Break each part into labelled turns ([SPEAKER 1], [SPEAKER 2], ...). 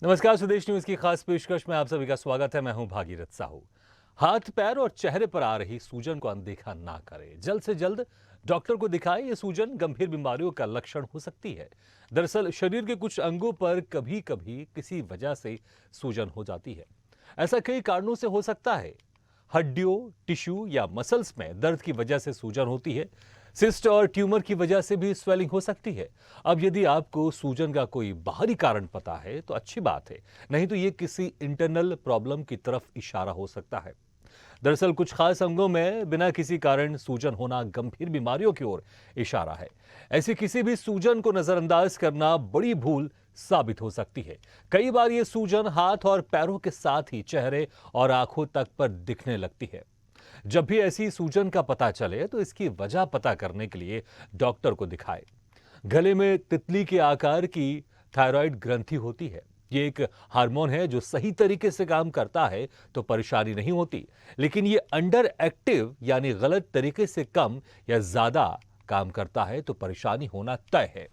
[SPEAKER 1] नमस्कार, स्वदेश न्यूज की खास पेशकश में आप सभी का स्वागत है। मैं हूं भागीरथ साहू। हाथ, पैर और चेहरे पर आ रही सूजन को अनदेखा ना करें। जल्द से जल्द डॉक्टर को दिखाएं। ये सूजन गंभीर बीमारियों का लक्षण हो सकती है। दरअसल शरीर के कुछ अंगों पर कभी कभी किसी वजह से सूजन हो जाती है। ऐसा कई कारणों से हो सकता है। हड्डियों, टिश्यू या मसल्स में दर्द की वजह से सूजन होती है। सिस्ट और ट्यूमर की वजह से भी स्वेलिंग हो सकती है। अब यदि आपको सूजन का कोई बाहरी कारण पता है तो अच्छी बात है, नहीं तो ये किसी इंटरनल प्रॉब्लम की तरफ इशारा हो सकता है। दरअसल कुछ खास अंगों में बिना किसी कारण सूजन होना गंभीर बीमारियों की ओर इशारा है। ऐसी किसी भी सूजन को नजरअंदाज करना बड़ी भूल साबित हो सकती है। कई बार ये सूजन हाथ और पैरों के साथ ही चेहरे और आंखों तक पर दिखने लगती है। जब भी ऐसी सूजन का पता चले तो इसकी वजह पता करने के लिए डॉक्टर को दिखाएं। गले में तितली के आकार की थायराइड ग्रंथि होती है। ये एक हार्मोन है जो सही तरीके से काम करता है तो परेशानी नहीं होती, लेकिन ये अंडर एक्टिव यानी गलत तरीके से कम या ज्यादा काम करता है तो परेशानी होना तय है।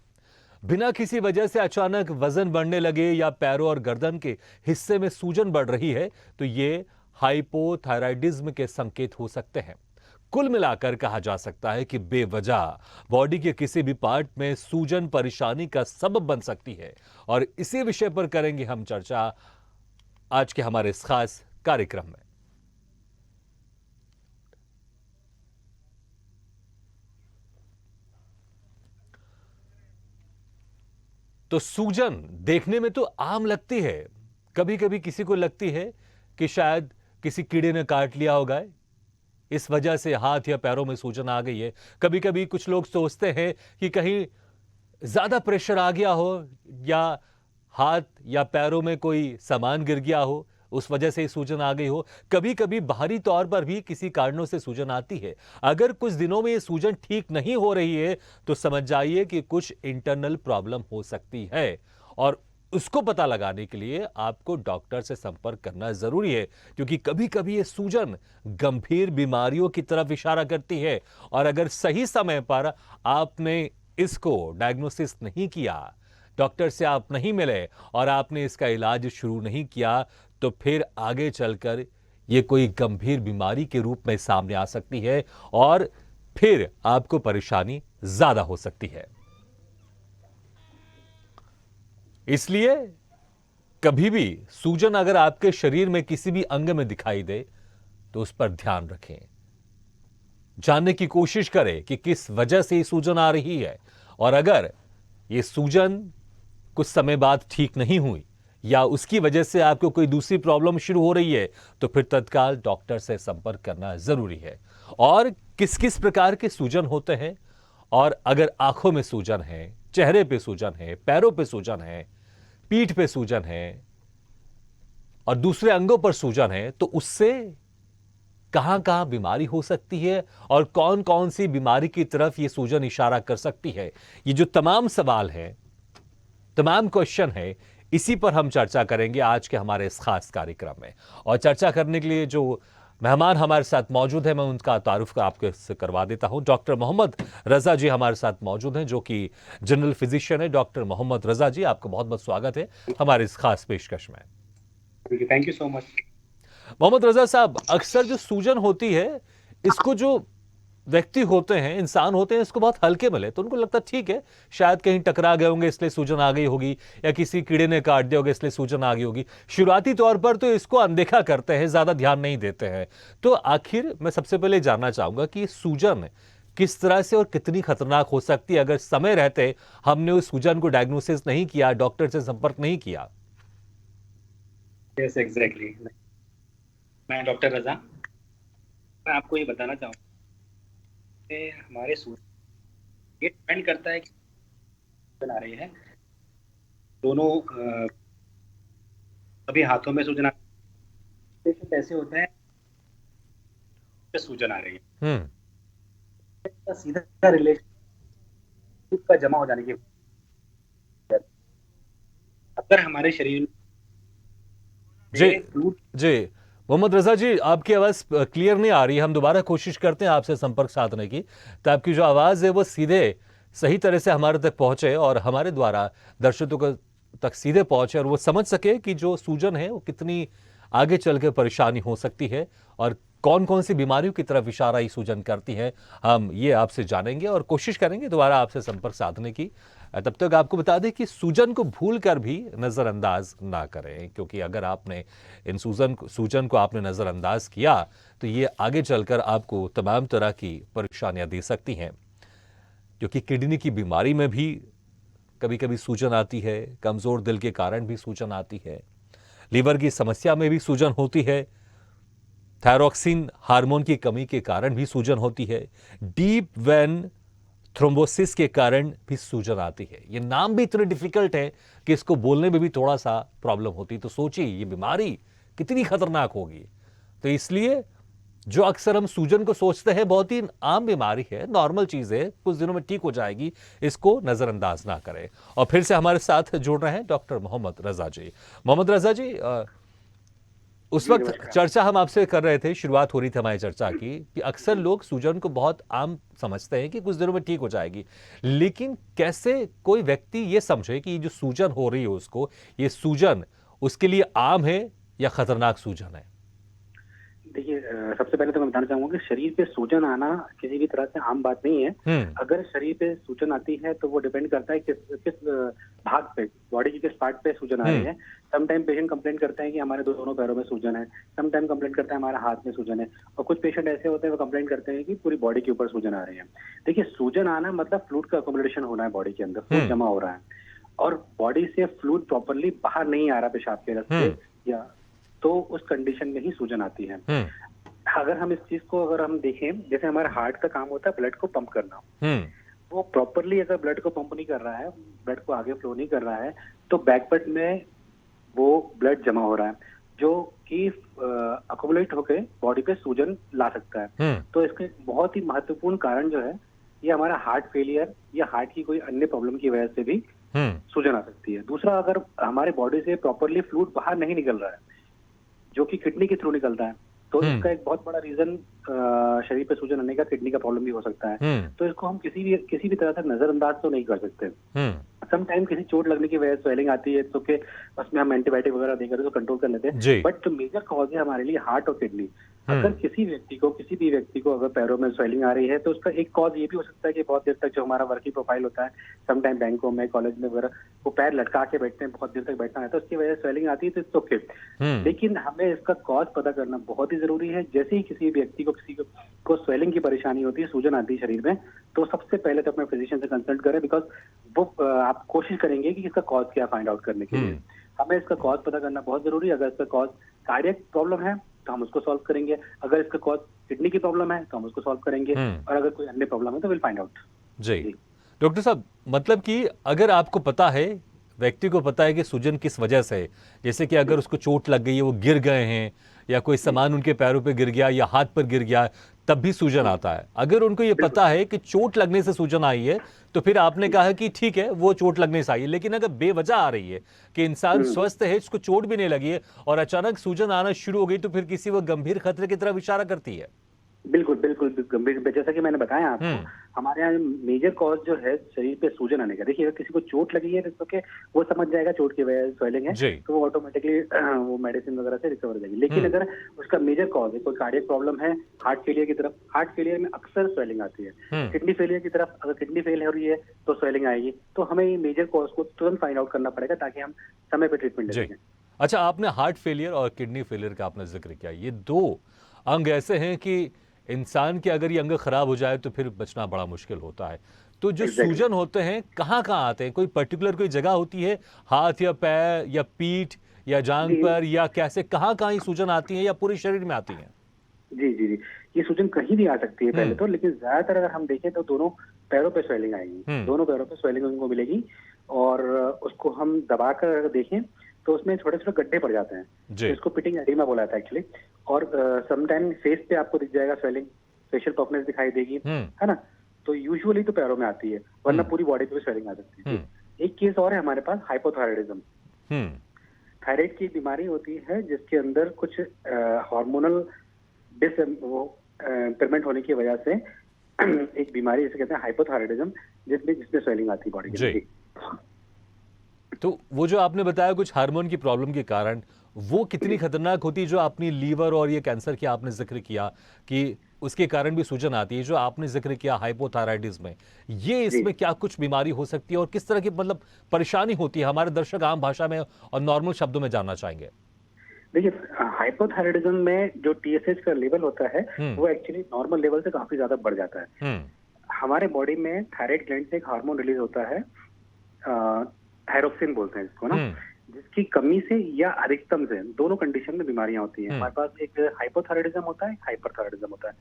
[SPEAKER 1] बिना किसी वजह से अचानक वजन बढ़ने लगे या पैरों और गर्दन के हिस्से में सूजन बढ़ रही है तो ये हाइपोथायराइडिज्म के संकेत हो सकते हैं। कुल मिलाकर कहा जा सकता है कि बेवजह बॉडी के किसी भी पार्ट में सूजन परेशानी का सबब बन सकती है। और इसी विषय पर करेंगे हम चर्चा आज के हमारे इस खास कार्यक्रम में। तो सूजन देखने में तो आम लगती है। कभी कभी किसी को लगती है कि शायद किसी कीड़े ने काट लिया होगा, इस वजह से हाथ या पैरों में सूजन आ गई है। कभी कभी कुछ लोग सोचते हैं कि कहीं ज्यादा प्रेशर आ गया हो या हाथ या पैरों में कोई सामान गिर गया हो, उस वजह से सूजन आ गई हो। कभी कभी बाहरी तौर पर भी किसी कारणों से सूजन आती है। अगर कुछ दिनों में ये सूजन ठीक नहीं हो रही है तो समझ जाइए कि कुछ इंटरनल प्रॉब्लम हो सकती है और उसको पता लगाने के लिए आपको डॉक्टर से संपर्क करना जरूरी है, क्योंकि कभी कभी ये सूजन गंभीर बीमारियों की तरफ इशारा करती है। और अगर सही समय पर आपने इसको डायग्नोसिस नहीं किया, डॉक्टर से आप नहीं मिले और आपने इसका इलाज शुरू नहीं किया तो फिर आगे चलकर यह कोई गंभीर बीमारी के रूप में सामने आ सकती है और फिर आपको परेशानी ज्यादा हो सकती है। इसलिए कभी भी सूजन अगर आपके शरीर में किसी भी अंग में दिखाई दे तो उस पर ध्यान रखें। जानने की कोशिश करें कि किस वजह से ये सूजन आ रही है, और अगर ये सूजन कुछ समय बाद ठीक नहीं हुई या उसकी वजह से आपको कोई दूसरी प्रॉब्लम शुरू हो रही है तो फिर तत्काल डॉक्टर से संपर्क करना जरूरी है। और किस किस प्रकार के सूजन होते हैं, और अगर आंखों में सूजन है, चेहरे पे सूजन है, पैरों पे सूजन है, पीठ पे सूजन है और दूसरे अंगों पर सूजन है, तो उससे कहां कहां बीमारी हो सकती है और कौन कौन सी बीमारी की तरफ यह सूजन इशारा कर सकती है, ये जो तमाम सवाल हैं, तमाम क्वेश्चन है, इसी पर हम चर्चा करेंगे आज के हमारे इस खास कार्यक्रम में। और चर्चा करने के लिए जो मेहमान हमारे साथ मौजूद हैं, मैं उनका तारुफ आपको करवा देता हूं। डॉक्टर मोहम्मद रजा जी हमारे साथ मौजूद हैं, जो कि जनरल फिजिशियन है। डॉक्टर मोहम्मद रजा जी, आपका बहुत बहुत स्वागत है हमारे इस खास पेशकश में।
[SPEAKER 2] Thank you so much.
[SPEAKER 1] Mohammad Raza साहब, अक्सर जो सूजन होती है, इसको जो व्यक्ति होते हैं, इंसान होते हैं, इसको बहुत हल्के में ले तो उनको लगता है ठीक है, शायद कहीं टकरा गए होंगे इसलिए सूजन आ गई होगी, या किसी कीड़े ने काट दिया होगा इसलिए सूजन आ गई होगी। शुरुआती तौर पर तो इसको अनदेखा करते हैं, ज्यादा ध्यान नहीं देते हैं। तो आखिर मैं सबसे पहले जानना चाहूंगा कि सूजन किस तरह से और कितनी खतरनाक हो सकती है अगर समय रहते हमने उस सूजन को डायग्नोसिस नहीं किया, डॉक्टर से संपर्क नहीं किया।
[SPEAKER 2] Yes exactly. मैं डॉक्टर रजा, मैं आपको ये बताना चाहूँगा कि हमारे सूजन ये डिपेंड करता है कि सूजन आ रही है। दोनों अभी हाथों में सूजन पेशेंट ऐसे होते हैं सूजन आ रही है, इसका सीधा रिलेशन का जमा हो जाने की। अगर हमारे शरीर में
[SPEAKER 1] जी जी मोहम्मद रजा जी, आपकी आवाज क्लियर नहीं आ रही है। हम दोबारा कोशिश करते हैं आपसे संपर्क साधने की, तो आपकी जो आवाज है वो सीधे सही तरह से हमारे तक पहुंचे और हमारे द्वारा दर्शकों तक सीधे पहुंचे और वो समझ सके कि जो सूजन है वो कितनी आगे चलकर परेशानी हो सकती है और कौन कौन सी बीमारियों की तरफ इशारा ये सूजन करती है, हम ये आपसे जानेंगे और कोशिश करेंगे दोबारा आपसे संपर्क साधने की। तब तक आपको बता दें कि सूजन को भूल कर भी नज़रअंदाज ना करें, क्योंकि अगर आपने इन सूजन को आपने नज़रअंदाज किया तो ये आगे चलकर आपको तमाम तरह की परेशानियां दे सकती हैं, क्योंकि किडनी की बीमारी में भी कभी कभी सूजन आती है, कमज़ोर दिल के कारण भी सूजन आती है, लीवर की समस्या में भी सूजन होती है, थायरॉक्सिन हार्मोन की कमी के कारण भी सूजन होती है, डीप वेन थ्रोम्बोसिस के कारण भी सूजन आती है। ये नाम भी इतने डिफिकल्ट है कि इसको बोलने में भी थोड़ा सा प्रॉब्लम होती है। तो सोचिए ये बीमारी कितनी खतरनाक होगी। तो इसलिए जो अक्सर हम सूजन को सोचते हैं बहुत ही आम बीमारी है, नॉर्मल चीज है, कुछ दिनों में ठीक हो जाएगी, इसको नजरअंदाज ना करें। और फिर से हमारे साथ जुड़ रहे हैं डॉक्टर मोहम्मद रजा जी। मोहम्मद रजा जी, उस वक्त चर्चा हम आपसे कर रहे थे, शुरुआत हो रही थी हमारी चर्चा की, कि अक्सर लोग सूजन को बहुत आम समझते हैं कि कुछ दिनों में ठीक हो जाएगी, लेकिन कैसे कोई व्यक्ति ये समझे कि ये जो सूजन हो रही है उसको, ये सूजन उसके लिए आम है या खतरनाक सूजन है?
[SPEAKER 3] देखिए, सबसे पहले तो मैं बताना चाहूंगा कि शरीर पे सूजन आना किसी भी तरह से आम बात नहीं है। अगर शरीर पे सूजन आती है तो वो डिपेंड करता है किस किस भाग पे, बॉडी के किस पार्ट पे सूजन आ रही है। समटाइम पेशेंट कंप्लेंट करते हैं कि हमारे दोनों पैरों में सूजन है, समटाइम कंप्लेंट करते हैं हमारे हाथ में सूजन है, और कुछ पेशेंट ऐसे होते हैं वो कंप्लेंट करते हैं कि पूरी बॉडी के ऊपर सूजन आ रही है। देखिए, सूजन आना मतलब फ्लूइड का अकोमोडेशन होना है बॉडी के अंदर, फ्लूइड जमा हो रहा है और बॉडी से फ्लूइड प्रॉपरली बाहर नहीं आ रहा पेशाब के रास्ते, या तो उस कंडीशन में ही सूजन आती है। अगर हम इस चीज को अगर हम देखें, जैसे हमारे हार्ट का काम होता है ब्लड को पंप करना, वो प्रॉपरली अगर ब्लड को पंप नहीं कर रहा है, ब्लड को आगे फ्लो नहीं कर रहा है, तो बैकवर्ड में वो ब्लड जमा हो रहा है जो कि अकोमुलेट होकर बॉडी पे सूजन ला सकता है। तो इसके बहुत ही महत्वपूर्ण कारण जो है, ये हमारा हार्ट फेलियर या हार्ट की कोई अन्य प्रॉब्लम की वजह से भी सूजन आ सकती है। दूसरा, अगर हमारे बॉडी से प्रॉपरली फ्लूइड बाहर नहीं निकल रहा है, जो कि किडनी के थ्रू निकलता है, तो इसका एक बहुत बड़ा रीजन शरीर पे सूजन आने का किडनी का प्रॉब्लम भी हो सकता है। तो इसको हम किसी भी तरह से नजरअंदाज तो नहीं कर सकते। समटाइम किसी चोट लगने की वजह से स्वेलिंग आती है तो के उसमें हम एंटीबायोटिक वगैरह देकर तो कंट्रोल कर लेते हैं, बट जो मेजर कॉज है हमारे लिए हार्ट और किडनी। अगर किसी भी व्यक्ति को अगर पैरों में स्वेलिंग आ रही है तो उसका एक कॉज ये भी हो सकता है कि बहुत देर तक जो हमारा वर्किंग प्रोफाइल होता है, समटाइम बैंकों में, कॉलेज में वगैरह, वो पैर लटका के बैठते हैं, बहुत देर तक बैठना है, तो उसकी वजह से स्वेलिंग आती है, तो इट्स ओके। लेकिन हमें इसका कॉज पता करना बहुत ही जरूरी है। जैसे ही किसी व्यक्ति को स्वेलिंग की परेशानी होती है, सूजन आती है शरीर में, तो सबसे पहले तो अपने फिजिशियन से कंसल्ट करें, बिकॉज वो आप कोशिश करेंगे कि इसका कॉज क्या फाइंड आउट करने के लिए। हमें इसका कॉज पता करना बहुत जरूरी है। अगर इसका कॉज कार्डियक प्रॉब्लम है तो हम उसको सॉल्व करेंगे, अगर इसका कॉज किडनी की प्रॉब्लम है तो हम उसको सॉल्व करेंगे, और अगर कोई अन्य प्रॉब्लम है तो विल फाइंड आउट।
[SPEAKER 1] जी डॉक्टर साहब, मतलब कि अगर आपको पता है, व्यक्ति को पता है कि सूजन किस वजह से है, जैसे कि अगर उसको चोट लग गई है, वो गिर गए हैं, या कोई सामान उनके पैरों पे गिर गया या हाथ पर गिर गया, तब भी सूजन आता है। अगर उनको ये पता है कि चोट लगने से सूजन आई है, तो फिर आपने कहा कि ठीक है वो चोट लगने से आई है। लेकिन अगर बेवजह आ रही है कि इंसान स्वस्थ है, इसको चोट भी नहीं लगी है, और अचानक सूजन आना शुरू हो गई, तो फिर किसी वो गंभीर खतरे की तरफ इशारा करती है।
[SPEAKER 3] बिल्कुल बिल्कुल गंभीर, जैसा कि मैंने बताया आपको, हमारे यहाँ मेजर कॉज जो है शरीर पे सूजन आने का, देखिए अगर किसी को चोट लगी है तो वो समझ जाएगा चोट की वजह से स्वेलिंग है, तो वो ऑटोमेटिकली वो मेडिसिन वगैरह से रिकवर हो जाएगी। लेकिन अगर उसका मेजर कॉज है, कोई कार्डियक प्रॉब्लम है, हार्ट फेलियर की तरफ, हार्ट फेलियर में अक्सर स्वेलिंग आती है, किडनी फेलियर की तरफ, अगर किडनी फेल हो रही है तो स्वेलिंग आएगी। तो हमें ये मेजर कॉज को तुरंत फाइंड आउट करना पड़ेगा ताकि हम समय पर ट्रीटमेंट ले सकें।
[SPEAKER 1] अच्छा, आपने हार्ट फेलियर और किडनी फेलियर का आपने जिक्र किया, ये दो अंग ऐसे हैं कि इंसान के अगर ये अंग खराब हो जाए तो फिर बचना बड़ा मुश्किल होता है। तो जो सूजन होते हैं कहाँ कहाँ आते हैं? कोई पर्टिकुलर कोई जगह होती है, हाथ या पैर या पीठ या जांघ पर, या कैसे, कहाँ कहाँ ये सूजन आती है या पूरे शरीर में आती है?
[SPEAKER 3] जी जी जी, ये सूजन कहीं भी आ सकती है पहले तो, लेकिन ज्यादातर अगर हम देखें तो दोनों पैरों पे स्वेलिंग आएगी, दोनों पैरों पे स्वेलिंग उनको मिलेगी, और उसको हम दबाकर अगर देखें तो उसमें छोटे छोटे गड्ढे पड़ जाते हैं, तो इसको पिटिंग एडिमा बोला जाता है एक्चुअली। और समटाइम फेस पे आपको दिख जाएगा स्वेलिंग, फेशियल पफनेस दिखाई देगी, है ना। तो यूजुअली तो पैरों में आती है, वरना पूरी बॉडी पे स्वेलिंग आ सकती है। एक केस और है हमारे पास, हाइपोथायराइडिज्म। थायराइड की बीमारी होती है जिसके अंदर कुछ हार्मोनल डिसइम्पेयरमेंट होने की वजह से एक बीमारी जिसे कहते हैं हाइपोथायराइडिज्म, जिसमें स्वेलिंग आती है बॉडी के अंदर।
[SPEAKER 1] तो वो जो आपने बताया कुछ हार्मोन की प्रॉब्लम के कारण, वो कितनी खतरनाक होती है? जो आपने लीवर और ये कैंसर की आपने जिक्र किया कि उसके कारण भी सूजन आती है, जो आपने जिक्र किया हाइपोथायराइडिज्म में, ये
[SPEAKER 3] जी
[SPEAKER 1] इसमें क्या कुछ बीमारी हो सकती है और किस तरह की मतलब परेशानी होती है? हमारे दर्शक आम भाषा में और नॉर्मल शब्दों में जानना चाहेंगे।
[SPEAKER 3] देखिए, हाइपोथायराइडिज्म में जो टीएसएच का लेवल होता है
[SPEAKER 1] हम्म।
[SPEAKER 3] वो एक्चुअली नॉर्मल लेवल से काफी ज्यादा बढ़ जाता है।
[SPEAKER 1] हम्म।
[SPEAKER 3] हमारे बॉडी में थायराइड ग्लैंड से एक हार्मोन रिलीज होता है, थायरोक्सिन बोलते हैं इसको ना,
[SPEAKER 1] हम्म।
[SPEAKER 3] जिसकी कमी से या अधिकतम से, दोनों कंडीशन में बीमारियां होती हैं।
[SPEAKER 1] हम्म।
[SPEAKER 3] हमारे पास एक हाइपोथायराइडिज्म होता है, एक हाइपरथायराइडिज्म होता है।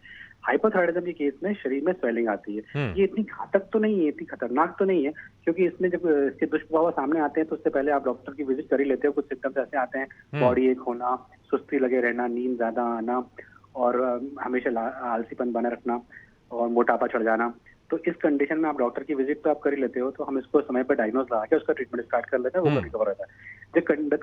[SPEAKER 3] हाइपोथायराइडिज्म के केस में शरीर में स्वेलिंग आती है।
[SPEAKER 1] हम्म।
[SPEAKER 3] ये इतनी घातक तो नहीं है, इतनी खतरनाक तो नहीं है, क्योंकि इसमें जब इसके दुष्प्रभाव सामने आते हैं तो उससे पहले आप डॉक्टर की विजिट कर ही लेते हो। कुछ सिम्टम्स ऐसे आते हैं, बॉडी एक होना, सुस्ती लगे रहना, नींद ज्यादा आना और हमेशा आलसीपन बना रखना और मोटापा चढ़ जाना। तो इस कंडीशन में आप डॉक्टर की विजिट तो आप कर ही लेते हो, तो हम इसको समय पर डायग्नोज लगा के उसका ट्रीटमेंट स्टार्ट कर लेते हैं, वो रिकवर होता है। The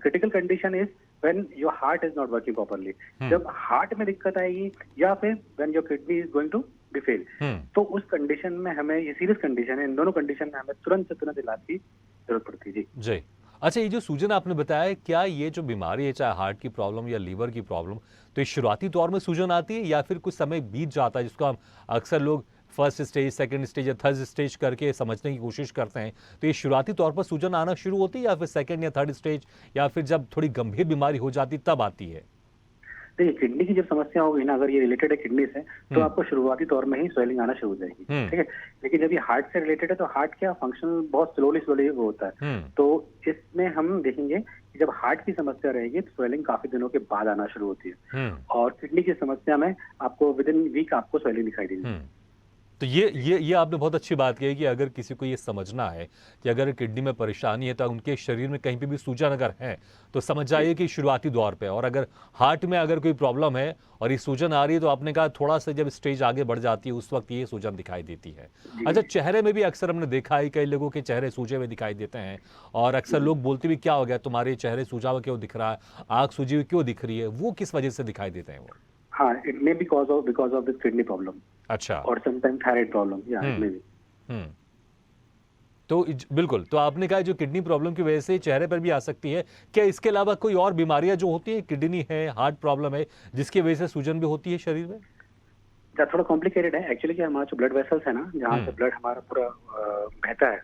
[SPEAKER 3] critical condition is when your heart is not working properly. जब हार्ट में दिक्कत आएगी या फिर when your kidney is going to be fail, तो उस कंडीशन में हमें, ये सीरियस कंडीशन है, इन दोनों कंडीशन में हमें तुरंत से तुरंत इलाज की जरूरत पड़ती है।
[SPEAKER 1] जी। अच्छा, ये जो सूजन आपने बताया, क्या ये जो बीमारी है, चाहे हार्ट की प्रॉब्लम या लीवर की प्रॉब्लम, तो ये शुरुआती तौर में सूजन आती है या फिर कुछ समय बीत जाता है, जिसको हम अक्सर लोग फर्स्ट स्टेज, सेकंड स्टेज या थर्ड स्टेज करके समझने की कोशिश करते हैं? तो ये शुरुआती तौर पर सूजन आना शुरू होती है या फिर सेकंड या थर्ड स्टेज या फिर जब थोड़ी गंभीर बीमारी हो जाती तब आती है?
[SPEAKER 3] देखिए, किडनी की जब समस्या होगी ना, अगर ये रिलेटेड है किडनी से, तो आपको शुरुआती तौर में ही स्वेलिंग आना शुरू हो जाएगी, ठीक है। लेकिन जब ये हार्ट से रिलेटेड है तो हार्ट क्या फंक्शन बहुत स्लोली वो होता है। तो इसमें हम देखेंगे कि जब हार्ट की समस्या रहेगी तो स्वेलिंग काफी दिनों के बाद आना शुरू होती है, और किडनी की समस्या में आपको विद इन वीक आपको स्वेलिंग दिखाई देगी।
[SPEAKER 1] तो ये आपने बहुत अच्छी बात कही कि अगर किसी को ये समझना है कि अगर किडनी में परेशानी है तो उनके शरीर में कहीं पे भी सूजन अगर है तो समझ जाइए कि शुरुआती दौर पे, और अगर हार्ट में अगर कोई प्रॉब्लम है और ये सूजन आ रही है तो आपने कहा थोड़ा सा जब स्टेज आगे बढ़ जाती है उस वक्त ये सूजन दिखाई देती है। अच्छा, चेहरे में भी अक्सर हमने देखा है कई लोगों के चेहरे सूजे हुए दिखाई देते हैं और अक्सर लोग बोलते भी क्या हो गया तुम्हारे चेहरे सूजा हुआ क्यों दिख रहा है, आंख सूजी हुई क्यों दिख रही है, वो किस वजह से दिखाई देते हैं वो?
[SPEAKER 3] हाँ, it may be because of this kidney problem.
[SPEAKER 1] अच्छा।
[SPEAKER 3] और समटाइम थायराइड प्रॉब्लम, या इट मे बी।
[SPEAKER 1] तो बिल्कुल, तो आपने कहा जो किडनी प्रॉब्लम की वजह से चेहरे पर भी आ सकती है, क्या इसके अलावा कोई और बीमारियां जो होती हैं, किडनी है, हार्ट प्रॉब्लम है, जिसकी वजह से सूजन भी होती है शरीर में?
[SPEAKER 3] थोड़ा कॉम्प्लिकेटेड है एक्चुअली, कि हमारा जो ब्लड वेसल्स है ना, जहाँ से ब्लड हमारा पूरा बहता है,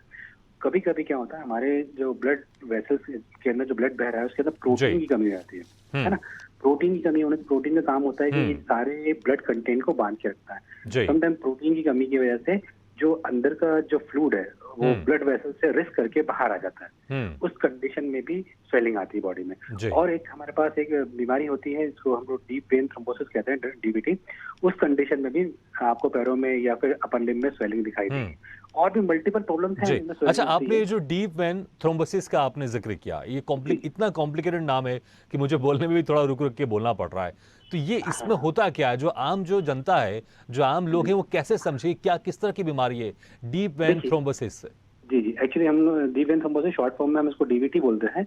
[SPEAKER 3] कभी कभी क्या होता है हमारे जो ब्लड वेसल्स के अंदर जो ब्लड बह रहा है उसके अंदर प्रोटीन की कमी आती है ना। प्रोटीन की कमी होने से, प्रोटीन का काम होता है कि ये सारे ब्लड कंटेंट को बांध के रखता है। समटाइम प्रोटीन की कमी की वजह से जो अंदर का जो फ्लूइड है वो ब्लड वेसल से रिस्क करके बाहर आ जाता है। उस कंडीशन में भी स्वेलिंग आती है बॉडी में। और एक हमारे पास एक बीमारी होती है जिसको हम लोग डीप वेन थ्रोम्बोसिस कहते हैं, डीवीटी। उस कंडीशन में भी आपको पैरों में या फिर अपर लिम्ब में स्वेलिंग दिखाई देगी। और भी मल्टीपल प्रॉब्लम्स हैं इनमें।
[SPEAKER 1] अच्छा, आपने जो डीप वेन थ्रोम्बोसिस का आपने जिक्र किया, ये इतना कॉम्प्लिकेटेड नाम है कि मुझे बोलने में भी थोड़ा रुक रुक के बोलना पड़ रहा है। तो ये इसमें होता क्या है, जो जनता है, जो आम लोग हैं, वो कैसे समझे क्या किस तरह की बीमारी है डीप वेन थ्रोम्बोसिस?
[SPEAKER 3] जी, एक्चुअली हम deep vein thrombosis short form में हम इसको डीवीटी बोलते हैं।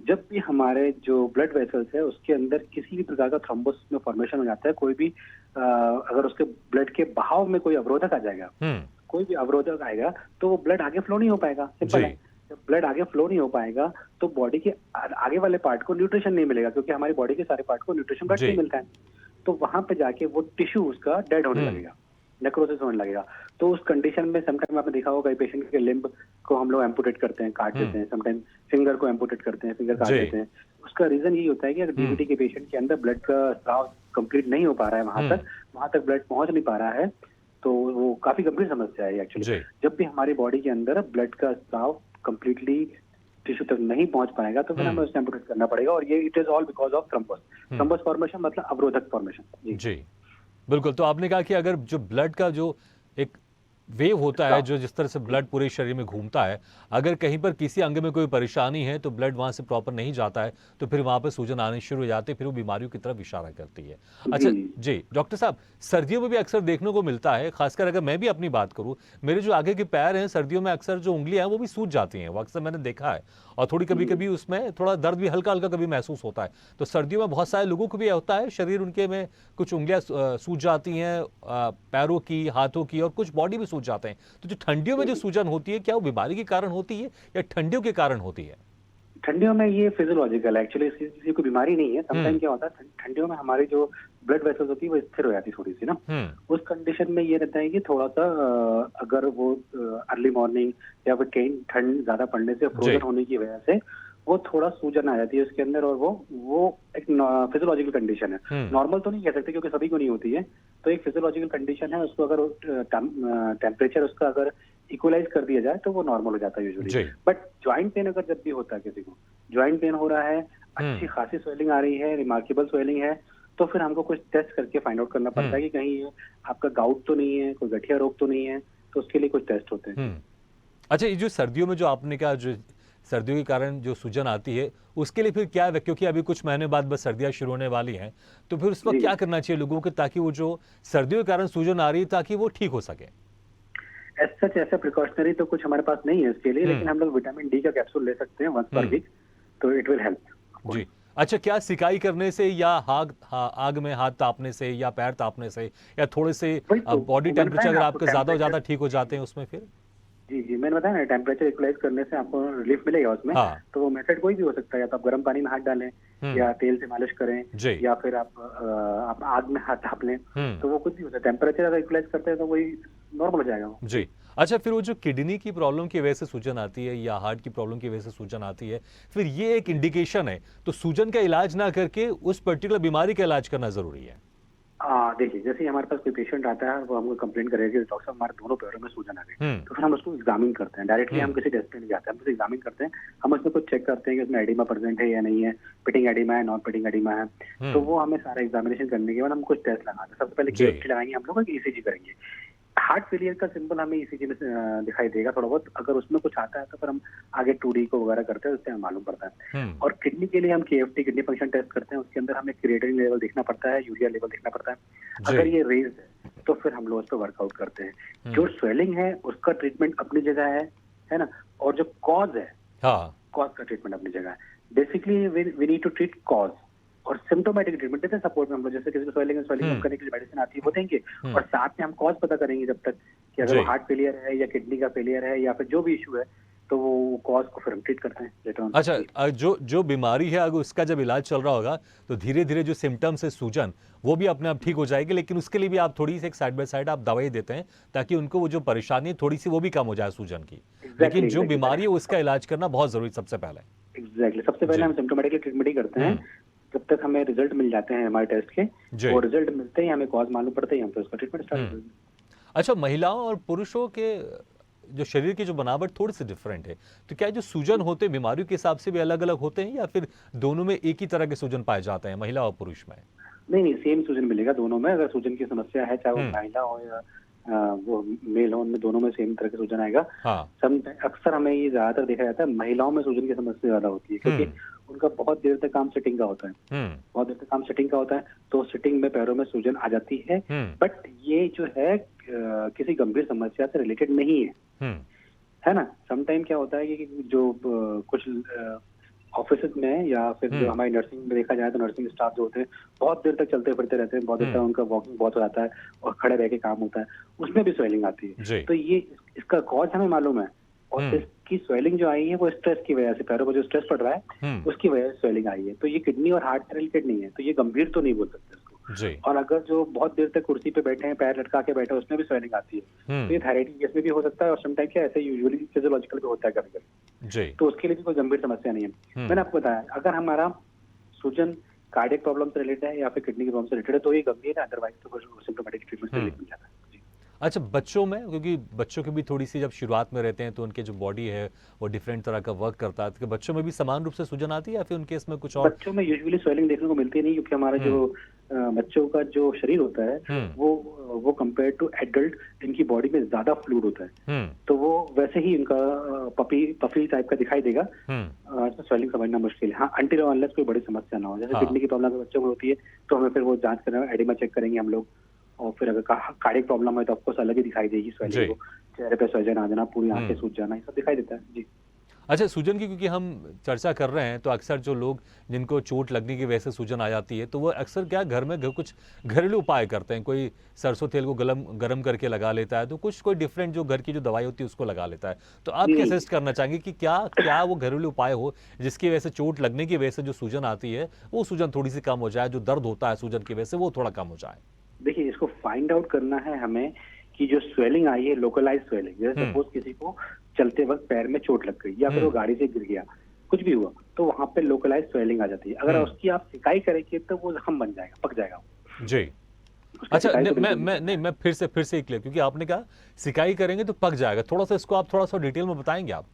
[SPEAKER 3] जब भी हमारे जो ब्लड वेसल्स है उसके अंदर किसी भी प्रकार का थ्रोम्बोसिस में फॉर्मेशन हो जाता है, कोई भी अगर उसके ब्लड के बहाव में कोई अवरोधक आ जाएगा, कोई भी अवरोधक आएगा, तो वो ब्लड आगे फ्लो नहीं हो पाएगा। सिंपल है। जब ब्लड आगे फ्लो नहीं हो पाएगा तो बॉडी के आगे वाले पार्ट को न्यूट्रिशन नहीं मिलेगा, क्योंकि हमारी बॉडी के सारे पार्ट को न्यूट्रिशन ब्लड से मिलता है। तो वहां पे जाके वो टिश्यू उसका डेड होने लगेगा, नेक्रोसिस होने लगेगा। तो उस कंडीशन में समटाइम आपने देखा होगा पेशेंट के लिम्ब को हम लोग एम्पुटेट करते हैं, काट देते हैं। समटाइम फिंगर को एम्पुटेट करते हैं, फिंगर काट देते हैं। उसका रीजन यही होता है कि अगर डीवीटी के पेशेंट के अंदर ब्लड का स्राव कंप्लीट नहीं हो पा रहा है, वहां तक ब्लड पहुंच नहीं पा रहा है, तो वो काफी गंभीर समस्या है एक्चुअली। जब भी हमारी बॉडी के अंदर ब्लड का स्राव कंप्लीटली टिश्यू तक नहीं पहुंच पाएगा तो फिर हमें उसे एम्पुटेट करना पड़ेगा। और ये it is all because of thrombus formation, मतलब अवरोधक फॉर्मेशन।
[SPEAKER 1] जी बिल्कुल। तो आपने कहा कि अगर जो ब्लड का जो एक वेव होता है, जो जिस तरह से ब्लड पूरे शरीर में घूमता है, अगर कहीं पर किसी अंग में कोई परेशानी है तो ब्लड वहां से प्रॉपर नहीं जाता है, तो फिर वहां पर सूजन आने शुरू हो जाती है, फिर वो बीमारियों की तरफ इशारा करती है। अच्छा जी, डॉक्टर साहब, सर्दियों में भी अक्सर देखने को मिलता है, खासकर अगर मैं भी अपनी बात करूं, मेरे जो आगे के पैर हैं, सर्दियों में अक्सर जो उंगलियां हैं वो भी सूज जाती हैं, वो अक्सर मैंने देखा है। और थोड़ी कभी कभी उसमें थोड़ा दर्द भी हल्का हल्का कभी महसूस होता है। तो सर्दियों में बहुत सारे लोगों को भी होता है, शरीर उनके में कुछ उंगलियां सूज जाती हैं, पैरों की, हाथों की, और कुछ बॉडी भी सूज हो जाते हैं। तो जो ठंडियों में जो सूजन होती है, क्या वो बीमारी के कारण होती है या ठंडियों के कारण होती है?
[SPEAKER 3] ठंडियों में ये फिजियोलॉजिकल है, एक्चुअली किसी को बीमारी नहीं है। समटाइम क्या होता है, ठंडियों में हमारी जो ब्लड वेसल्स होती है वो स्थिर हो जाती है थोड़ी सी ना। उस कंडीशन में ये रहता है कि थोड़ा सा अगर वो अर्ली मॉर्निंग या फिर कहीं ठंड ज्यादा पड़ने से, फ्रोजन होने की वजह से वो थोड़ा सूजन आ जाती है उसके अंदर, और वो एक फिजियोलॉजिकल कंडीशन है। नॉर्मल तो नहीं कह सकते क्योंकि सभी को नहीं होती है, तो एक फिजियोलॉजिकल कंडीशन है। उसको अगर टेम्परेचर उसका अगर इक्वलाइज कर दिया जाए तो वो नॉर्मल हो जाता है यूजुअली। बट ज्वाइंट पेन अगर जब भी होता है, किसी को ज्वाइंट पेन हो रहा है, अच्छी खासी स्वेलिंग आ रही है, रिमार्केबल स्वेलिंग है, तो फिर हमको कुछ टेस्ट करके फाइंड आउट करना पड़ता है कि कहीं ये आपका गाउट तो नहीं है, कोई गठिया रोग तो नहीं है, तो उसके लिए कुछ टेस्ट होते हैं।
[SPEAKER 1] अच्छा, ये जो सर्दियों में जो आपने कहा, जो सर्दियों के कारण जो सूजन आती है, उसके लिए फिर क्या है? क्योंकि अभी कुछ महीने बाद बस सर्दियां शुरू होने वाली हैं, तो फिर उस वक्त क्या करना चाहिए लोगों को ताकि वो जो सर्दियों के कारण सूजन आ रही है ताकि वो ठीक हो सके?
[SPEAKER 3] ऐसा प्रिकॉशनरी तो कुछ हमारे पास नहीं है इसके लिए, लेकिन हम लोग विटामिन डी का कैप्सूल ले सकते हैं वंस पर वीक, तो इट विल हेल्प
[SPEAKER 1] जी। अच्छा, क्या सिकाई करने से या आग में हाथ तापने से या पैर तापने से या थोड़े से बॉडी टेम्परेचर अगर आपका ज्यादा हो जाता ठीक हो जाते हैं उसमें फिर?
[SPEAKER 3] जी, मैंने बताया ना, टेम्परेचर इक्वलाइज करने से आपको रिलीफ मिलेगा उसमें। तो वो मेथड कोई भी हो सकता है, या तो आप गर्म पानी में हाथ डालें या तेल से मालिश करें, या फिर आप आग में हाथ ताप लें, तो वो कुछ भी होता है। टेम्परेचर अगर इक्वलाइज करते हैं तो वही नॉर्मल हो जाएगा
[SPEAKER 1] जी। अच्छा, फिर वो जो किडनी की प्रॉब्लम की वजह से सूजन आती है या हार्ट की प्रॉब्लम की वजह से सूजन आती है, फिर ये एक इंडिकेशन है, तो सूजन का इलाज ना करके उस पर्टिकुलर बीमारी का इलाज करना जरूरी है।
[SPEAKER 3] देखिए, जैसे हमारे पास कोई पेशेंट आता है, वो हमको कंप्लेंट करेगा कि डॉक्टर साहब हमारे दोनों पैरों में सूजन आ गई, तो फिर हम उसको एग्जामिन करते हैं। डायरेक्टली हम किसी टेस्ट पे नहीं जाते, हम उसको एग्जामिन करते हैं। हम उसमें कुछ चेक करते हैं कि उसमें एडिमा प्रेजेंट है या नहीं है, पिटिंग एडिमा है, नॉन पिटिंग एडिमा है, तो वो हमें सारा एग्जामिनेशन करने के बाद हम कुछ टेस्ट लगाते हैं। सबसे पहले केएफटी लगाएंगे हम लोग, ईसीजी करेंगे। हार्ट फेलियर का सिंबल हमें ईसीजी में दिखाई देगा थोड़ा बहुत। अगर उसमें कुछ आता है तो फिर हम आगे 2D को वगैरह करते हैं, उससे हमें मालूम पड़ता है। और किडनी के लिए हम केएफटी, किडनी फंक्शन टेस्ट करते हैं। उसके अंदर हमें क्रिएटिनिन लेवल देखना पड़ता है, यूरिया लेवल देखना पड़ता है। अगर ये रेज है तो फिर हम लोग उस पर वर्कआउट करते हैं। जो स्वेलिंग है उसका ट्रीटमेंट अपनी जगह है ना, और जो कॉज है, कॉज का ट्रीटमेंट अपनी जगह है। Basically we need to treat cause, और सिम्टोमेटिक ट्रीटमेंट देते हैं सपोर्ट में हम लोग। जैसे किसी को स्वेलिंग करने के लिए मेडिसिन आती है वो देंगे, और साथ में हम कॉज पता करेंगे जब तक कि अगर वो हार्ट फेलियर है या किडनी का फेलियर है या फिर जो भी इशू है, तो वो कॉज को फिर हम ट्रीट करते हैं लेटर ऑन।
[SPEAKER 1] अच्छा, जो बीमारी है अगर उसका जब इलाज चल रहा होगा तो धीरे धीरे जो सिम्टम्स है सूजन, वो भी अपने आप ठीक हो जाएगी, लेकिन उसके लिए भी आप थोड़ी सी एक साइड बाय साइड आप दवाई देते हैं ताकि उनको वो जो परेशानी है थोड़ी सी वो भी कम हो जाए सूजन की। लेकिन जो बीमारी है उसका इलाज करना बहुत जरूरी सबसे पहले।
[SPEAKER 3] एग्जैक्टली, सबसे पहले हम सिम्टोमेटिक ट्रीटमेंट ही करते हैं जब तक हमें रिजल्ट मिल जाते हैं हमारे टेस्ट के, और रिजल्ट मिलते ही हमें कॉज मालूम पड़ता है, हम फिर उसका ट्रीटमेंट स्टार्ट करते हैं।
[SPEAKER 1] अच्छा, महिलाओं और पुरुषों के जो शरीर की जो बनावट थोड़ी सी डिफरेंट है, तो क्या जो सूजन होते हैं बीमारियों के हिसाब से भी अलग अलग होते हैं या फिर दोनों में एक ही तरह के सूजन पाए जाते हैं, महिला और पुरुष में?
[SPEAKER 3] नहीं, सेम सूजन मिलेगा दोनों में। अगर सूजन की समस्या है, चाहे वो महिला हो या वो मेल हो, उनमें दोनों में सेम तरह का सूजन आएगा। अक्सर हमें ये ज्यादातर देखा जाता है महिलाओं में सूजन की समस्या ज्यादा होती है, क्योंकि उनका बहुत देर तक काम सिटिंग का होता है, बहुत देर तक काम सिटिंग का होता है, तो सिटिंग में पैरों में सूजन आ जाती है। बट ये जो है किसी गंभीर समस्या से रिलेटेड नहीं है ना। समटाइम क्या होता है कि जो कुछ ऑफिस में या फिर जो हमारी नर्सिंग में देखा जाए तो नर्सिंग स्टाफ जो होते हैं बहुत देर तक चलते फिरते रहते हैं, बहुत देर तक उनका वॉकिंग बहुत हो जाता है और खड़े रह के काम होता है, उसमें भी स्वेलिंग आती है। तो ये इसका कॉज हमें मालूम है, और इसकी स्वेलिंग जो आई है वो स्ट्रेस की वजह से, पैरों पर जो स्ट्रेस पड़ रहा है उसकी वजह से स्वेलिंग आई है। तो ये किडनी और हार्ट से रिलेटेड नहीं है, तो ये गंभीर तो नहीं बोल सकते इसको। और अगर जो बहुत देर तक कुर्सी पे बैठे हैं, पैर लटका के बैठे हैं, उसमें भी स्वेलिंग आती है, तो ये थायराइड में भी हो सकता है, और समटाइम क्या ऐसे यूजुअली फिजियोलॉजिकल भी होता है कभी कभी, तो उसके लिए भी कोई गंभीर समस्या नहीं है। मैंने आपको बताया, अगर हमारा सूजन कार्डियक प्रॉब्लम से रिलेटेड है या फिर किडनी की प्रॉब्लम से रिलेटेड है तो ये गंभीर है, अदरवाइज तो सिम्टोमेटिक ट्रीटमेंट से मिल जाता है।
[SPEAKER 1] अच्छा, बच्चों में, क्योंकि बच्चों की भी थोड़ी सी जब शुरुआत में रहते हैं तो उनके जो बॉडी है वो डिफरेंट तरह का वर्क करता है, तो बच्चों में भी समान रूप से सूजन आती है या फिर उनके इसमें कुछ और?
[SPEAKER 3] बच्चों में यूजुअली स्वेलिंग देखने को मिलती नहीं, क्योंकि हमारा जो बच्चों का जो शरीर होता है वो कंपेयर टू एडल्ट इनकी बॉडी में ज्यादा फ्लूइड होता है, तो वो वैसे ही इनका पफी टाइप का दिखाई देगा। स्वेलिंग समझना मुश्किल है, हाँ, अनटिल अनलेस कोई बड़ी समस्या ना हो। जैसे किडनी की प्रॉब्लम बच्चों में होती है तो हमें फिर वो जांच करना, एडिमा चेक करेंगे हम लोग, और फिर अगर कार्डियक प्रॉब्लम है तो आपको अलग ही दिखाई देगी स्वेलिंग को, चेहरे पे सूजन आ जाना, पूरी आंखें सूज जाना, ये सब दिखाई देता है। जी।
[SPEAKER 1] अच्छा, सूजन की क्योंकि हम चर्चा कर रहे हैं तो अक्सर जो लोग जिनको चोट लगने की वजह से सूजन आ जाती है तो वो अक्सर क्या घर में कुछ घरेलू उपाय करते हैं। कोई सरसों तेल को गरम गरम करके लगा लेता है, तो कुछ कोई डिफरेंट जो घर की जो दवाई होती है उसको लगा लेता है। तो आप क्या
[SPEAKER 3] जी
[SPEAKER 1] सजेस्ट करना चाहेंगे कि क्या क्या वो घरेलू उपाय हो जिसकी वजह से चोट लगने की वजह से जो सूजन आती है वो सूजन थोड़ी सी कम हो जाए, जो दर्द होता है सूजन की वजह से वो थोड़ा कम हो जाए?
[SPEAKER 3] देखिए, इसको फाइंड आउट करना है हमें कि जो स्वेलिंग आई है, लोकलाइज स्वेलिंग, जैसे सपोज किसी को चलते वक्त पैर में चोट लग गई या फिर वो गाड़ी से गिर गया, कुछ भी हुआ, तो वहां पे लोकलाइज स्वेलिंग आ जाती है। अगर उसकी आप सिकाई करेंगे तो वो जख्म बन जाएगा, पक जाएगा वो।
[SPEAKER 1] जी।
[SPEAKER 3] उसका
[SPEAKER 1] अच्छा,
[SPEAKER 3] सिकाई तो
[SPEAKER 1] मैं
[SPEAKER 3] बिल्कुल
[SPEAKER 1] मैं नहीं मैं फिर से क्लियर, क्योंकि आपने कहा सिकाई करेंगे तो पक जाएगा, थोड़ा सा इसको आप थोड़ा सा डिटेल में बताएंगे आप?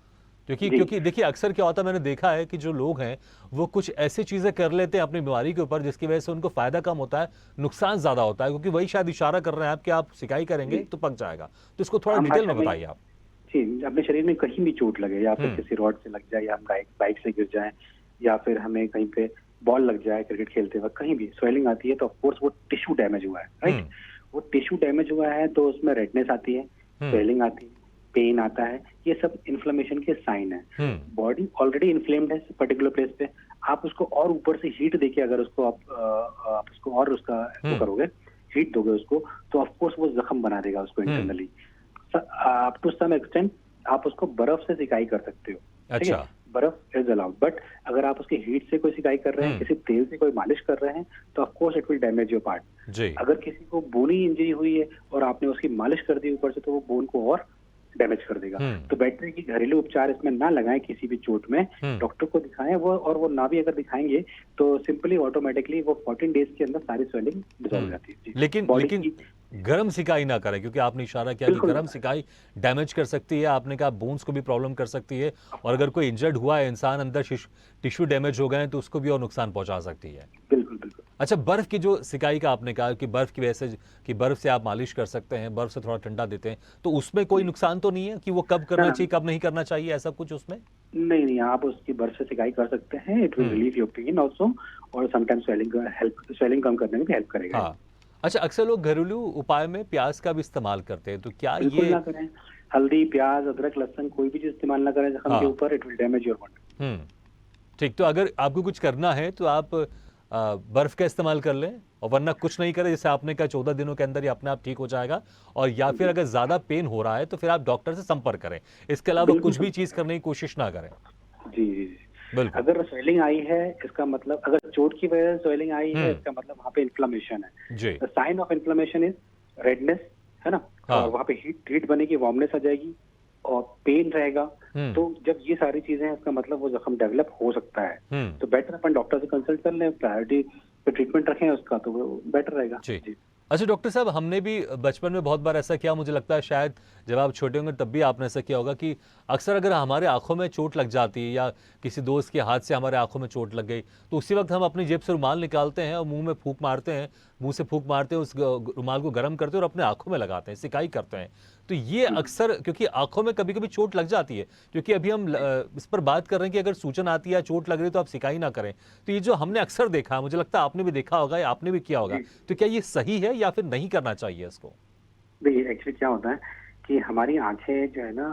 [SPEAKER 1] क्योंकि
[SPEAKER 3] जी।
[SPEAKER 1] क्योंकि देखिए अक्सर क्या होता है, मैंने देखा है कि जो लोग हैं वो कुछ ऐसी चीजें कर लेते हैं अपनी बीमारी के ऊपर जिसकी वजह से उनको फायदा कम होता है, नुकसान ज्यादा होता है, क्योंकि वही शायद इशारा कर रहे हैं आप कि आप सिकाई करेंगे तो पक जाएगा। तो इसको थोड़ा
[SPEAKER 3] आम
[SPEAKER 1] डिटेल
[SPEAKER 3] भाषा
[SPEAKER 1] में
[SPEAKER 3] में
[SPEAKER 1] बताइए आप।
[SPEAKER 3] जी, अपने शरीर में कहीं भी चोट लगे या फिर किसी रॉड से लग जाए या हम बाइक से गिर जाए या फिर हमें कहीं पे बॉल लग जाए क्रिकेट खेलते वक्त, कहीं भी स्वेलिंग आती है तो ऑफकोर्स वो टिश्यू डैमेज हुआ है, राइट। वो टिश्यू डैमेज हुआ है तो उसमें रेडनेस आती है, स्वेलिंग आती है, पेन आता है, ये सब इन्फ्लेमेशन के साइन है। बॉडी ऑलरेडी इन्फ्लेम्ड है पर्टिकुलर प्लेस पे, आप उसको और ऊपर से हीट देके अगर उसको आप उसको और उसका वो करोगे, हीट दोगे उसको, तो ऑफकोर्स वो जख्म बना देगा उसको internally. Up to some extent आप उसको बर्फ से सिकाई कर सकते हो, ठीक है,
[SPEAKER 1] अच्छा।
[SPEAKER 3] बर्फ इज अलाउड। बट अगर आप उसकी हीट से कोई सिकाई कर रहे हैं, किसी तेल से कोई मालिश कर रहे हैं, तो of course it will damage your part.
[SPEAKER 1] जी।
[SPEAKER 3] अगर किसी को बोनी इंजरी हुई है और आपने उसकी मालिश कर दी ऊपर से, तो वो बोन को और डैमेज कर देगा। तो बेटर है कि घरेलू उपचार इसमें ना लगाएं किसी भी चोट में, डॉक्टर को दिखाएं वो, और वो ना भी अगर दिखाएंगे तो सिंपली ऑटोमेटिकली वो 14 डेज के अंदर सारी स्वेलिंग डिसॉल्व हो जाती है।
[SPEAKER 1] लेकिन गरम सिकाई ना करें, क्योंकि आपने इशारा किया कि गरम सिकाई डैमेज कर सकती है, आपने कहा बोन्स को भी प्रॉब्लम कर सकती है, और अगर कोई इंजर्ड हुआ है इंसान, अंदर टिश्यू डैमेज हो गए हैं तो उसको भी और नुकसान पहुंचा सकती है।
[SPEAKER 3] बिल्कुल बिल्कुल।
[SPEAKER 1] अच्छा, बर्फ की जो सिकाई का आपने कहा कि बर्फ की वजह से, कि बर्फ से आप मालिश कर सकते हैं, बर्फ से थोड़ा ठंडा देते हैं, तो उसमें कोई नुकसान तो नहीं है कि वो कब करना चाहिए कब नहीं करना चाहिए, ऐसा कुछ उसमें?
[SPEAKER 3] नहीं, आप उसकी बर्फ से सिकाई कर सकते हैं, it will relieve your pain also, और समटाइम्स स्वेलिंग कम करने में भी हेल्प करेगा।
[SPEAKER 1] हाँ। अच्छा, अक्सर लोग घरेलू उपाय में प्याज का भी इस्तेमाल करते हैं, तो क्या
[SPEAKER 3] बिल्कुल
[SPEAKER 1] ये?
[SPEAKER 3] ना करें। हल्दी, प्याज, अदरक, लहसुन कोई भी चीज इस्तेमाल ना करें जख्म के ऊपर, it will damage your wound.
[SPEAKER 1] ठीक, तो अगर आपको कुछ करना है तो आप बर्फ का इस्तेमाल कर लें, और वरना कुछ नहीं करें, जैसे आपने कहा 14 दिनों के अंदर ही अपने आप ठीक हो जाएगा, और या फिर अगर ज्यादा पेन हो रहा है तो फिर आप डॉक्टर से संपर्क करें, इसके अलावा कुछ भी चीज करने की कोशिश ना करें।
[SPEAKER 3] जी जी जी,
[SPEAKER 1] बिल्कुल।
[SPEAKER 3] अगर स्वेलिंग आई है इसका मतलब, अगर चोट की वजह से स्वेलिंग आई है इसका मतलब वहाँ पे इन्फ्लेमेशन है।
[SPEAKER 1] जी।
[SPEAKER 3] The sign of inflammation is redness, है ना, और वहाँ पे हीट बनेगी, वार्मनेस आ जाएगी और पेन रहेगा। तो जब ये सारी चीजें हैं इसका मतलब वो जख्म डेवलप हो सकता है। तो बेटर अपन डॉक्टर से कंसल्ट कर लें, प्रायोरिटी पे ट्रीटमेंट रखें उसका, तो वो बेटर रहेगा।
[SPEAKER 1] जी। अच्छा डॉक्टर साहब, हमने भी बचपन में बहुत बार ऐसा किया, मुझे लगता है शायद जब आप छोटे होंगे तब भी आपने ऐसा किया होगा, कि अक्सर अगर हमारे आंखों में चोट लग जाती है या किसी दोस्त के हाथ से हमारे आंखों में चोट लग गई, तो उसी वक्त हम अपनी जेब से रुमाल निकालते हैं और मुंह में फूंक मारते हैं, मुंह से फूंक मारते हैं, उस रुमाल को गर्म करते हैं और अपने आंखों में लगाते हैं, सिकाई करते हैं। तो ये अक्सर, क्योंकि आंखों में कभी कभी चोट लग जाती है, क्योंकि अभी हम इस पर बात कर रहे हैं कि अगर सूजन आती है या चोट लग रही है तो आप सिकाई ना करें, तो ये जो हमने अक्सर देखा, मुझे लगता है आपने भी देखा होगा या आपने भी किया होगा, तो क्या ये सही है या फिर नहीं करना चाहिए इसको?
[SPEAKER 3] देखिए, एक्चुअली क्या होता है कि हमारी आंखें जो है ना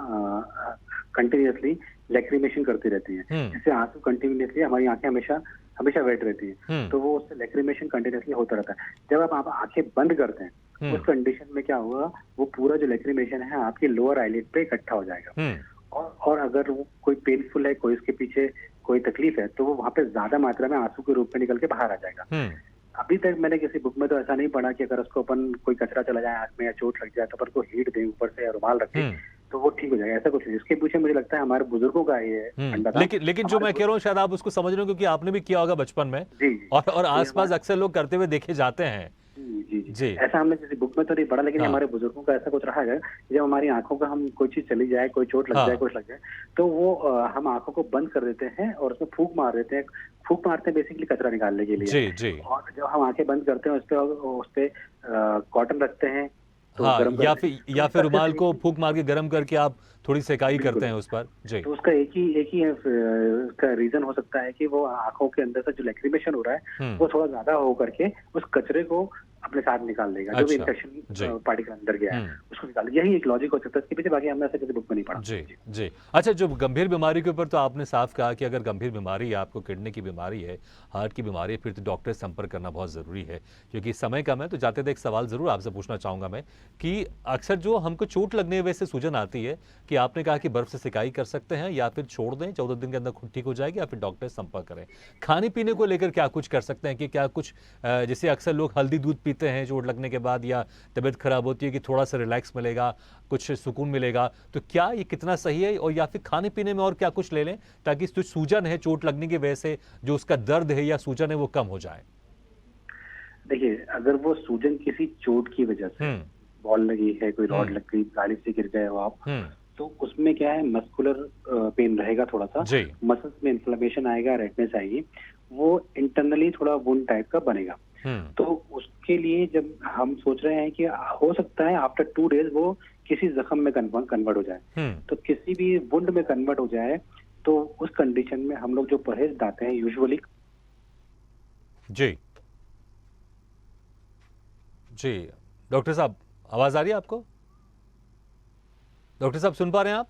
[SPEAKER 3] कंटिन्यूअसली लैक्रिमेशन करती रहती हैं, जिससे आंसू कंटिन्यूअसली, हमारी आंखें हमेशा वेट रहती हैं, तो वो उससे लैक्रिमेशन कंटिन्यूअसली होता रहता है। जब आप आंखें बंद करते हैं उस कंडीशन में क्या होगा, वो पूरा जो लैक्रिमेशन है आपकी लोअर आईलिड पे इकट्ठा हो जाएगा, और अगर वो कोई पेनफुल है, कोई इसके पीछे कोई तकलीफ है, तो वो वहाँ पे ज्यादा मात्रा में आंसू के रूप में निकल के बाहर आ जाएगा। अभी तक मैंने किसी बुक में तो ऐसा नहीं पढ़ा कि अगर उसको अपन कोई कचरा चला जाए आंख में या चोट लग जाए तो अपन को हीट दें ऊपर से या रुमाल रखें तो वो ठीक हो जाएगा, ऐसा कुछ नहीं। इसके पीछे मुझे लगता है हमारे बुजुर्गों का ये फंडा था।
[SPEAKER 1] लेकिन जो मैं कह रहा हूँ शायद आप उसको समझ रहे हो, क्योंकि आपने भी किया होगा बचपन में,
[SPEAKER 3] जी,
[SPEAKER 1] और आसपास अक्सर लोग करते हुए देखे जाते हैं।
[SPEAKER 3] जी, ऐसा हमने किसी बुक में तो नहीं पढ़ा, लेकिन हमारे बुजुर्गों का ऐसा कुछ रहा है, जब हमारी आंखों का हम कोई चीज चली जाए, कोई चोट लग जाए, कुछ लग जाए, तो वो हम आंखों को बंद कर देते हैं और उसमें फूंक मार देते हैं। फूंक मारते हैं बेसिकली कचरा निकालने के लिए।
[SPEAKER 1] जी।
[SPEAKER 3] और जब हम आंखें बंद करते हैं उस पे कॉटन रखते हैं, तो
[SPEAKER 1] या फिर रुमाल को फूंक मार के गर्म करके आप थोड़ी सेकाई
[SPEAKER 3] बिल्कुल।
[SPEAKER 1] करते हैं उस पर। जी।
[SPEAKER 3] तो उसका एक ही उसका रीजन हो सकता है कि वो आंखों के अंदर से जो लैक्रिमेशन हो रहा है वो थोड़ा ज्यादा हो करके उस कचरे को अपने साथ निकाल देगा, जो भी
[SPEAKER 1] अच्छा।
[SPEAKER 3] इन्फेक्शन
[SPEAKER 1] जी।
[SPEAKER 3] पार्टिकल अंदर गया है उसको निकाल देगा। यही एक लॉजिक हो सकता है इसके पीछे, बाकी हमने ऐसा किसी बुक में नहीं पढ़ा।
[SPEAKER 1] जी। जी। अच्छा, जो गंभीर बीमारी के ऊपर तो आपने साफ कहा कि अगर गंभीर बीमारी है, आपको किडनी की बीमारी है, हार्ट की बीमारी है, फिर तो डॉक्टर से संपर्क करना बहुत ज़रूरी है, क्योंकि समय कम है। तो जाते थे एक सवाल ज़रूर आपसे पूछना चाहूँगा मैं कि अक्सर जो हमको चोट लगने की वजह से सूजन आती है, कि आपने कहा कि बर्फ़ से सिकाई कर सकते हैं या फिर छोड़ दें, 14 दिन के अंदर खुद ठीक हो जाएगी, या फिर डॉक्टर से संपर्क करें। खाने पीने को लेकर क्या कुछ कर सकते हैं कि क्या कुछ जैसे अक्सर लोग हल्दी दूध पीते हैं चोट लगने के बाद, या तबीयत खराब होती है कि थोड़ा सा रिलैक्स मिलेगा, कुछ सुकून मिलेगा, तो क्या ये कितना सही है? और या फिर खाने पीने में और क्या कुछ ले लें ताकि जो सूजन है चोट लगने की वजह से, जो उसका दर्द है या सूजन है, वो कम हो जाए?
[SPEAKER 3] देखिए, अगर वो सूजन किसी चोट की वजह से, बॉल लगी है, कोई रॉड लग गई, गाड़ी से गिर गए हो आप, तो उसमें क्या है, मस्कुलर पेन रहेगा थोड़ा सा, मसल्स में इन्फ्लेमेशन आएगा, रेडनेस आएगी, वो इंटरनली थोड़ा वुंड टाइप का बनेगा। तो उसके लिए जब हम सोच रहे हैं कि हो सकता है आफ्टर 2 डेज वो किसी जख्म में कन्वर्ट हो जाए, तो किसी भी वुंड में कन्वर्ट हो जाए, तो उस कंडीशन में हम लोग जो परहेज बताते हैं यूजुअली।
[SPEAKER 1] जी। जी। डॉक्टर साहब, आवाज आ रही है आपको? डॉक्टर साहब, सुन पा रहे हैं आप?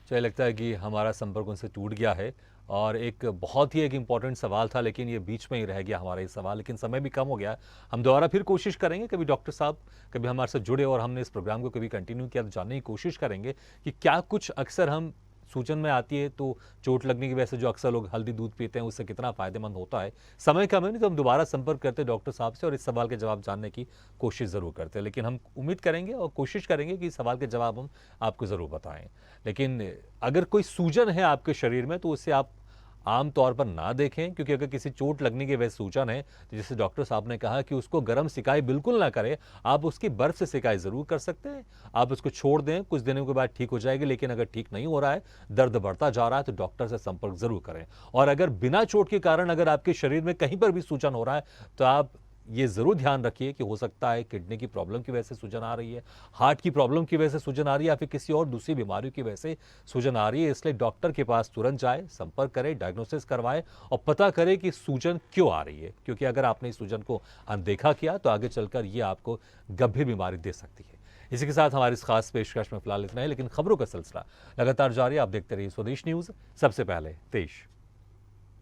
[SPEAKER 1] चलिए, लगता है कि हमारा संपर्क उनसे टूट गया है। और एक बहुत ही एक इम्पॉर्टेंट सवाल था, लेकिन ये बीच में ही रह गया हमारा ये सवाल, लेकिन समय भी कम हो गया। हम दोबारा फिर कोशिश करेंगे, कभी डॉक्टर साहब कभी हमारे साथ जुड़े और हमने इस प्रोग्राम को कभी कंटिन्यू किया तो जानने की कोशिश करेंगे कि क्या कुछ अक्सर हम सूजन में आती है तो चोट लगने की वजह से जो अक्सर लोग हल्दी दूध पीते हैं उससे कितना फ़ायदेमंद होता है। समय कम है, नहीं तो हम दोबारा संपर्क करते हैं डॉक्टर साहब से और इस सवाल के जवाब जानने की कोशिश ज़रूर करते हैं। लेकिन हम उम्मीद करेंगे और कोशिश करेंगे कि इस सवाल के जवाब हम आपको ज़रूर बताएं। लेकिन अगर कोई सूजन है आपके शरीर में तो उससे आप आम तौर पर ना देखें, क्योंकि अगर किसी चोट लगने की वजह सूजन है तो जैसे डॉक्टर साहब ने कहा कि उसको गर्म सिकाई बिल्कुल ना करें, आप उसकी बर्फ से सिकाई ज़रूर कर सकते हैं। आप उसको छोड़ दें, कुछ दिनों के बाद ठीक हो जाएगी, लेकिन अगर ठीक नहीं हो रहा है, दर्द बढ़ता जा रहा है, तो डॉक्टर से संपर्क ज़रूर करें। और अगर बिना चोट के कारण अगर आपके शरीर में कहीं पर भी सूजन हो रहा है तो आप ये ज़रूर ध्यान रखिए कि हो सकता है किडनी की प्रॉब्लम की वजह से सूजन आ रही है, हार्ट की प्रॉब्लम की वजह से सूजन आ रही है, या फिर किसी और दूसरी बीमारियों की वजह से सूजन आ रही है। इसलिए डॉक्टर के पास तुरंत जाए, संपर्क करें, डायग्नोसिस करवाएं और पता करें कि सूजन क्यों आ रही है, क्योंकि अगर आपने इस सूजन को अनदेखा किया तो आगे चलकर ये आपको गंभीर बीमारी दे सकती है। इसी के साथ हमारी इस खास पेशकश में फिलहाल इतना है, लेकिन खबरों का सिलसिला लगातार जारी। आप देखते रहिए स्वदेश न्यूज़, सबसे पहले देश।